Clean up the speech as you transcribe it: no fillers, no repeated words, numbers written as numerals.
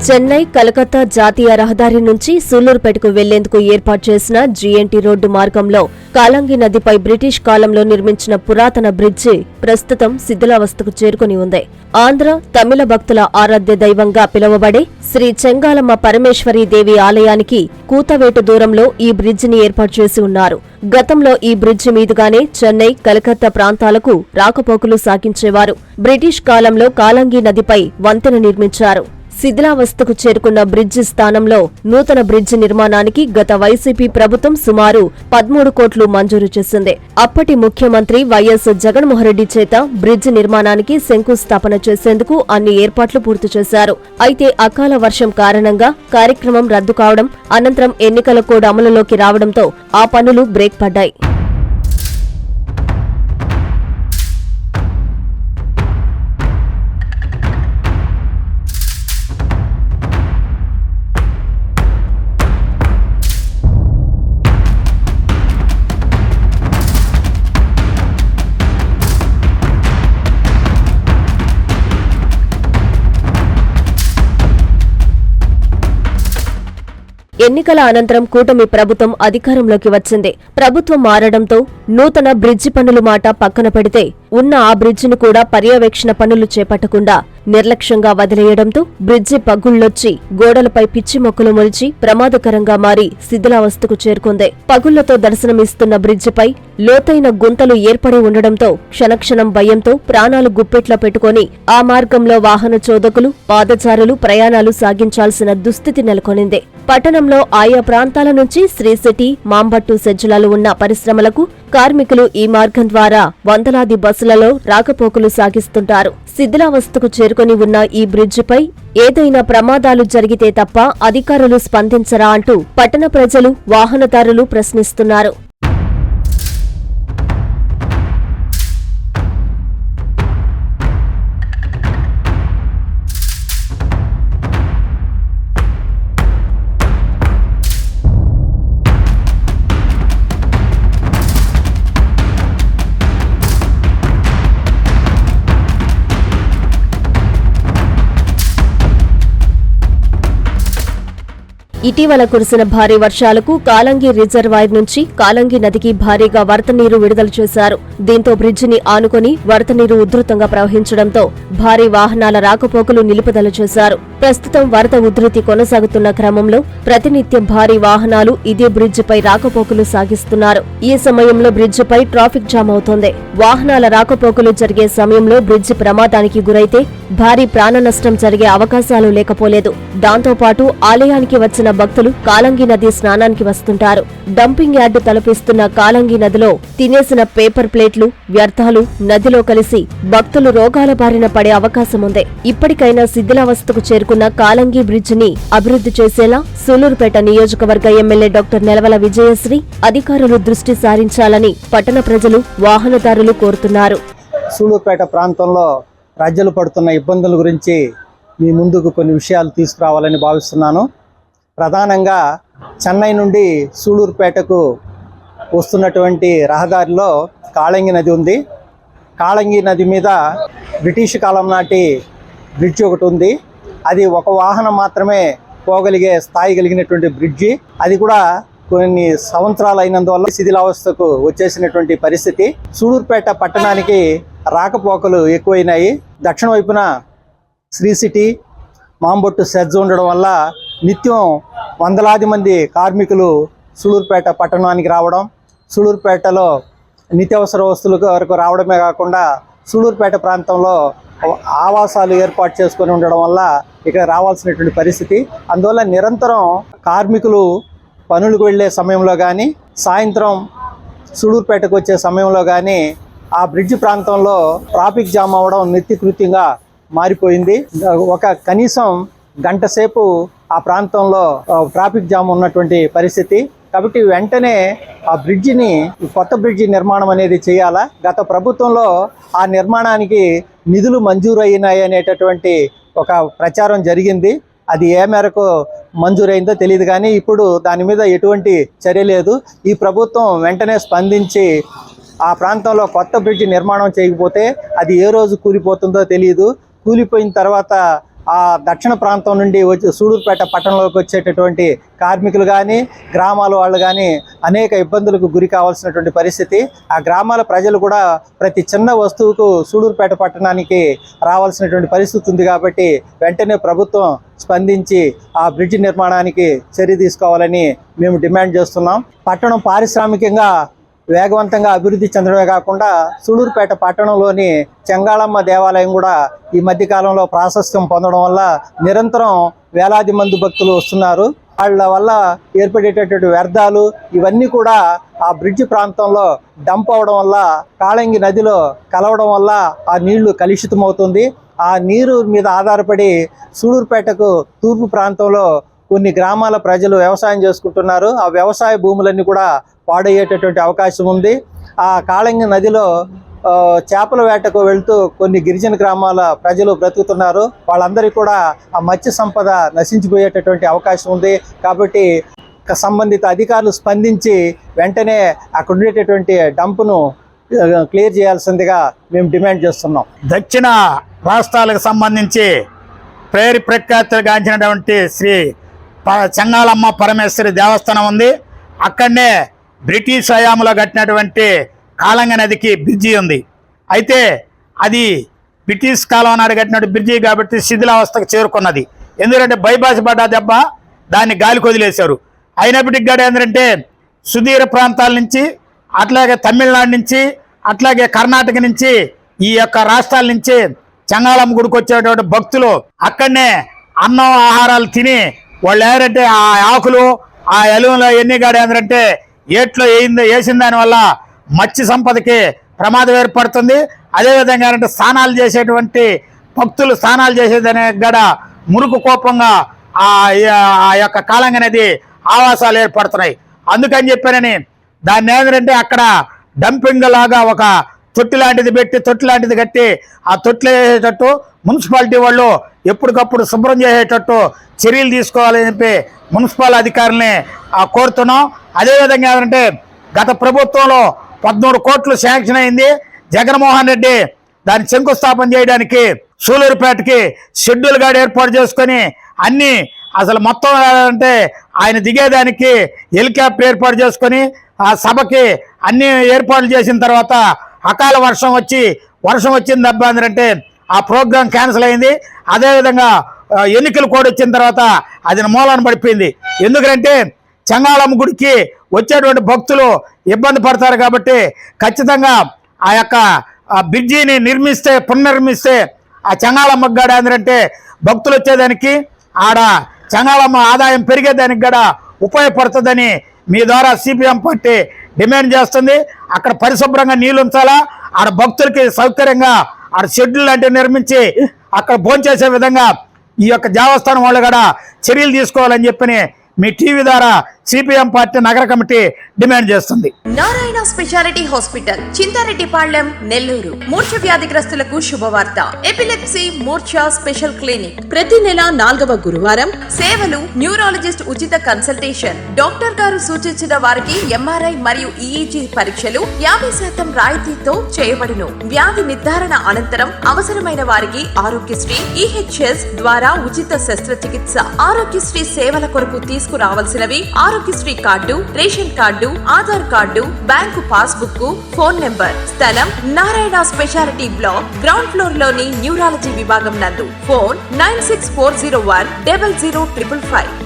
చెన్నై కలకత్తా జాతీయ రహదారి నుంచి సూళ్లూరుపేటకు వెళ్లేందుకు ఏర్పాటు చేసిన జీఎన్టీ రోడ్డు మార్గంలో కాలంగి నదిపై బ్రిటిష్ కాలంలో నిర్మించిన పురాతన బ్రిడ్జి ప్రస్తుతం శిథిలావస్థకు చేరుకుని ఉంది. ఆంధ్ర తమిళ భక్తుల ఆరాధ్య దైవంగా పిలువబడే శ్రీ చెంగాలమ్మ పరమేశ్వరీ దేవి ఆలయానికి కూతవేటు దూరంలో ఈ బ్రిడ్జిని ఏర్పాటు చేసి ఉన్నారు. గతంలో ఈ బ్రిడ్జి మీదుగానే చెన్నై కలకత్తా ప్రాంతాలకు రాకపోకలు సాగించేవారు. బ్రిటిష్ కాలంలో కాలంగి నదిపై వంతెన నిర్మించారు. శిథిలావస్థకు చేరుకున్న బ్రిడ్జి స్థానంలో నూతన బ్రిడ్జి నిర్మాణానికి గత వైసీపీ ప్రభుత్వం సుమారు 13 కోట్లు మంజూరు చేసింది. అప్పటి ముఖ్యమంత్రి వైఎస్ జగన్మోహన్రెడ్డి చేత బ్రిడ్జి నిర్మాణానికి శంకుస్థాపన చేసేందుకు అన్ని ఏర్పాట్లు పూర్తి చేశారు. అయితే అకాల వర్షం కారణంగా కార్యక్రమం రద్దు కావడం, అనంతరం ఎన్నికల కోడ్ అమలులోకి రావడంతో ఆ పనులు బ్రేక్ పడ్డాయి. ఎన్నికల అనంతరం కూటమి ప్రభుత్వం అధికారంలోకి వచ్చింది. ప్రభుత్వం మారడంతో నూతన బ్రిడ్జి పనులు మాట పక్కన పెడితే ఉన్న ఆ బ్రిడ్జిని కూడా పర్యవేక్షణ పనులు చేపట్టకుండా నిర్లక్ష్యంగా వదిలేయడంతో బ్రిడ్జి పగుళ్లొచ్చి గోడలపై పిచ్చి మొక్కలు మొలిచి ప్రమాదకరంగా మారి శిథిలావస్థకు చేరుకుంది. పగుళ్లతో దర్శనమిస్తున్న బ్రిడ్జిపై లోతైన గుంతలు ఏర్పడి ఉండడంతో క్షణక్షణం భయంతో ప్రాణాలు గుప్పెట్లో పెట్టుకుని ఆ మార్గంలో వాహన చోదకులు, పాదచారులు ప్రయాణాలు సాగించాల్సిన దుస్థితి నెలకొనింది. పట్టణంలో ఆయా ప్రాంతాల నుంచి శ్రీసిటీ, మాంబట్టు సెజ్జలాలు ఉన్న పరిశ్రమలకు కార్మికులు ఈ మార్గం ద్వారా వందలాది బస్సులలో రాకపోకలు సాగిస్తుంటారు. శిథిలావస్థకు చేరుకుని ఉన్న ఈ బ్రిడ్జిపై ఏదైనా ప్రమాదాలు జరిగితే తప్ప అధికారులు స్పందించరా అంటూ పట్టణ ప్రజలు, వాహనదారులు ప్రశ్నిస్తున్నారు. ఇటీవల కురిసిన భారీ వర్షాలకు కాలంగి రిజర్వాయర్ నుంచి కాలంగి నదికి భారీగా వరద నీరు విడుదల చేశారు. దీంతో బ్రిడ్జిని ఆనుకుని వరద నీరు ఉధృతంగా ప్రవహించడంతో భారీ వాహనాల రాకపోకలు నిలుపుదల చేశారు. ప్రస్తుతం వరద ఉధృతి కొనసాగుతున్న క్రమంలో ప్రతినిత్యం భారీ వాహనాలు ఇదే బ్రిడ్జిపై రాకపోకలు సాగిస్తున్నారు. ఈ సమయంలో బ్రిడ్జిపై ట్రాఫిక్ జామ్ అవుతోంది. వాహనాల రాకపోకలు జరిగే సమయంలో బ్రిడ్జి ప్రమాదానికి గురైతే భారీ ప్రాణ నష్టం జరిగే అవకాశాలు లేకపోలేదు. దాంతోపాటు ఆలయానికి వచ్చిన భక్తులు కాలంగి నది స్నానానికి వస్తుంటారు. డంపింగ్ యార్డు తలపిస్తున్న కాలంగి నదిలో తినేసిన పేపర్ ప్లేట్లు, వ్యర్థాలు నదిలో కలిసి భక్తులు రోగాల బారిన పడే అవకాశముంది. ఇప్పటికైనా శిథిలావస్థకు చేరుకున్న కాలంగి బ్రిడ్జిని అభివృద్ధి చేసేలా సూళ్లూరుపేట నియోజకవర్గ ఎమ్మెల్యే డాక్టర్ నెలవల విజయశ్రీ అధికారులు దృష్టి సారించాలని పట్టణ ప్రజలు, వాహనదారులు కోరుతున్నారు. సూళ్లూరుపేట ప్రాంతంలో ప్రజలు పడుతున్న ఇబ్బందుల గురించి మీ ముందుకు కొన్ని విషయాలు తీసుకురావాలని భావిస్తున్నాను. ప్రధానంగా చెన్నై నుండి సూళ్లూరుపేటకు వస్తున్నటువంటి రహదారిలో కాళంగి నది ఉంది. కాళంగి నది మీద బ్రిటిష్ కాలం నాటి బ్రిడ్జి ఒకటి ఉంది. అది ఒక వాహనం మాత్రమే పోగలిగే స్థాయి కలిగినటువంటి బ్రిడ్జి. అది కూడా కొన్ని సంవత్సరాలు అయినందువల్ల శిథిలావస్థకు వచ్చేసినటువంటి పరిస్థితి. సూళ్లూరుపేట పట్టణానికి రాకపోకలు ఎక్కువైనాయి. దక్షిణ వైపున శ్రీ సిటీ, మాంబొట్టు సెజ్ ఉండడం వల్ల నిత్యం వందలాది మంది కార్మికులు సూళ్లూరుపేట పట్టణానికి రావడం, సూళ్లూరుపేటలో నిత్యావసర వస్తువుల వరకు రావడమే కాకుండా సూళ్లూరుపేట ప్రాంతంలో ఆవాసాలు ఏర్పాటు చేసుకొని ఉండడం వల్ల ఇక్కడ రావాల్సినటువంటి పరిస్థితి. అందువల్ల నిరంతరం కార్మికులు పనులకు వెళ్ళే సమయంలో కానీ, సాయంత్రం సూళ్లూరుపేటకు వచ్చే సమయంలో కానీ ఆ బ్రిడ్జి ప్రాంతంలో ట్రాఫిక్ జామ్ అవ్వడం నిత్యకృత్యంగా మారిపోయింది. కనీసం గంట సేపు ఆ ప్రాంతంలో ట్రాఫిక్ జామ్ ఉన్నటువంటి పరిస్థితి. కాబట్టి వెంటనే ఆ బ్రిడ్జిని, కొత్త బ్రిడ్జి నిర్మాణం అనేది చేయాలా. గత ప్రభుత్వంలో ఆ నిర్మాణానికి నిధులు మంజూరు అయినాయి అనేటటువంటి ఒక ప్రచారం జరిగింది. అది ఏ మేరకు మంజూరైందో తెలియదు, కానీ ఇప్పుడు దాని మీద ఎటువంటి చర్య లేదు. ఈ ప్రభుత్వం వెంటనే స్పందించి ఆ ప్రాంతంలో కొత్త బ్రిడ్జి నిర్మాణం చేయకపోతే అది ఏ రోజు కూలిపోతుందో తెలియదు. కూలిపోయిన తర్వాత ఆ దక్షిణ ప్రాంతం నుండి వచ్చి సూళూరుపేట పట్టణంలోకి వచ్చేటటువంటి కార్మికులు కానీ గ్రామాల వాళ్ళు కానీ అనేక ఇబ్బందులకు గురి కావాల్సినటువంటి పరిస్థితి. ఆ గ్రామాల ప్రజలు కూడా ప్రతి చిన్న వస్తువుకు సూళూరుపేట పట్టణానికి రావాల్సినటువంటి పరిస్థితి ఉంది. కాబట్టి వెంటనే ప్రభుత్వం స్పందించి ఆ బ్రిడ్జి నిర్మాణానికి చర్య తీసుకోవాలని మేము డిమాండ్ చేస్తున్నాం. పట్టణం పారిశ్రామికంగా వేగవంతంగా అభివృద్ధి చెందడమే కాకుండా సూళూరుపేట పట్టణంలోని చెంగాళమ్మ దేవాలయం కూడా ఈ మధ్యకాలంలో ప్రాశస్త్యం పొందడం వల్ల నిరంతరం వేలాది మంది భక్తులు వస్తున్నారు. వాళ్ళ వల్ల ఏర్పడేటటువంటి వ్యర్థాలు ఇవన్నీ కూడా ఆ బ్రిడ్జి ప్రాంతంలో డంప్ అవడం వల్ల కాళంగి నదిలో కలవడం వల్ల ఆ నీళ్లు కలుషితమవుతుంది. ఆ నీరు మీద ఆధారపడి సూళూరుపేటకు తూర్పు ప్రాంతంలో కొన్ని గ్రామాల ప్రజలు వ్యవసాయం చేసుకుంటున్నారు. ఆ వ్యవసాయ భూములన్నీ కూడా పాడయ్యేటటువంటి అవకాశం ఉంది. ఆ కాళంగి నదిలో చేపల వేటకు వెళ్తూ కొన్ని గిరిజన గ్రామాల ప్రజలు బ్రతుకుతున్నారు. వాళ్ళందరికీ కూడా ఆ మత్స్య సంపద నశించిపోయేటటువంటి అవకాశం ఉంది. కాబట్టి సంబంధిత అధికారులు స్పందించి వెంటనే అక్కడ ఉండేటటువంటి డంప్ను క్లియర్ చేయాల్సిందిగా మేము డిమాండ్ చేస్తున్నాం. దక్షిణ రాష్ట్రాలకు సంబంధించి పేరు ప్రఖ్యాతులుగాంచినటువంటి శ్రీ చెంగాళమ్మ పరమేశ్వరి దేవస్థానం ఉంది. అక్కడనే బ్రిటిష్ హయాంలో కట్టినటువంటి కాళంగి నదికి బ్రిడ్జి ఉంది. అయితే అది బ్రిటిష్ కాలం నాడు కట్టినటువంటి బ్రిడ్జి కాబట్టి శిథిలావస్థకు చేరుకున్నది. ఎందుకంటే బైపాస్ పడ్డ దెబ్బ దాన్ని గాలికి వదిలేశారు. అయినప్పటికీ కూడా ఏంటంటే సుదూర ప్రాంతాల నుంచి అట్లాగే తమిళనాడు నుంచి అట్లాగే కర్ణాటక నుంచి ఈ యొక్క రాష్ట్రాల నుంచి చెంగాళమ్మ గుడికి వచ్చేటువంటి భక్తులు అక్కడనే అన్నం ఆహారాలు తిని వాళ్ళు ఏంటంటే ఆ ఆకులు ఆ ఎలువలో ఎన్ని గాడి ఏంటంటే ఏట్లో వేసిన దానివల్ల మత్స్య సంపదకి ప్రమాదం ఏర్పడుతుంది. అదేవిధంగా ఏంటంటే స్నానాలు చేసేటువంటి భక్తులు స్నానాలు చేసేదానికి కూడా మురుకు కోపంగా ఆ యొక్క కాళంగి నది ఆవాసాలు ఏర్పడుతున్నాయి. అందుకని చెప్పానని దాన్ని ఏంటంటే అక్కడ డంపింగ్ లాగా ఒక తొట్టి లాంటిది పెట్టి తొట్టి లాంటిది కట్టి ఆ తొట్లు వేసేటట్టు మున్సిపాలిటీ వాళ్ళు ఎప్పటికప్పుడు శుభ్రం చేసేటట్టు చర్యలు తీసుకోవాలని చెప్పి మున్సిపల్ అధికారులని కోరుతున్నాం. అదేవిధంగా ఏంటంటే గత ప్రభుత్వంలో 13 కోట్లు శాంక్షన్ అయింది. జగన్మోహన్ రెడ్డి దాన్ని శంకుస్థాపన చేయడానికి సూళూరుపేటకి షెడ్యూల్ గార్డ్ ఏర్పాటు చేసుకొని అన్ని అసలు మొత్తం అంటే ఆయన దిగేదానికి హెలికాప్టర్ ఏర్పాటు చేసుకొని ఆ సభకి అన్ని ఏర్పాట్లు చేసిన తర్వాత అకాల వర్షం వచ్చింది దెబ్బ అంటే ఆ ప్రోగ్రాం క్యాన్సిల్ అయింది. అదేవిధంగా ఎన్నికలు కూడా వచ్చిన తర్వాత అది మూలన పడిపోయింది. ఎందుకంటే చెంగాళమ్మ గుడికి వచ్చేటువంటి భక్తులు ఇబ్బంది పడతారు కాబట్టి ఖచ్చితంగా ఆ యొక్క బ్రిడ్జిని పునర్నిర్మిస్తే ఆ చెంగాళమ్మకు కూడా ఏంటంటే భక్తులు వచ్చేదానికి ఆడ చెంగాళమ్మ ఆదాయం పెరిగేదానికి కూడా ఉపయోగపడుతుందని మీ ద్వారా సిపిఎం పార్టీ డిమాండ్ చేస్తుంది. అక్కడ పరిశుభ్రంగా నీళ్ళు ఉంచాలా, ఆడ భక్తులకి సౌకర్యంగా ఆడ షెడ్యూల్ లాంటివి నిర్మించి అక్కడ భోంచేసే విధంగా ఈ యొక్క దేవస్థానం వాళ్ళు కూడా చర్యలు తీసుకోవాలని చెప్పని మీ టీవీ ద్వారా సిపిఎం పార్టీ నగర కమిటీ డిమాండ్ చేస్తుంది. Narayana speciality hospital, Chintareddypalem, Nellore. మూర్ఛ వ్యాధిగ్రస్తులకు శుభవార్త. ఎపిలెప్సీ మూర్ఛ స్పెషల్ క్లినిక్ ప్రతి నెల 4వ గురువారం. సేవలు న్యూరాలజిస్ట్ ఉచిత కన్సల్టేషన్. డాక్టర్ గారు సూచించిన వారికి ఎంఆర్ఐ మరియు ఈఈజీ పరీక్షలు 50% రాయితీతో చేయబడును. వ్యాధి నిర్ధారణ అనంతరం అవసరమైన వారికి ఆరోగ్యశ్రీ ఈహెచ్ఎస్ ద్వారా ఉచిత శస్త్రచికిత్స. ఆరోగ్యశ్రీ సేవల కొరకు తీసుకురావాల్సినవి Aarogyasri card, ration card, Aadhaar card, bank passbook, phone number. స్థలం Narayana speciality block, ground floor లోని న్యూరాలజీ విభాగం నందు. ఫోన్ 9640100555.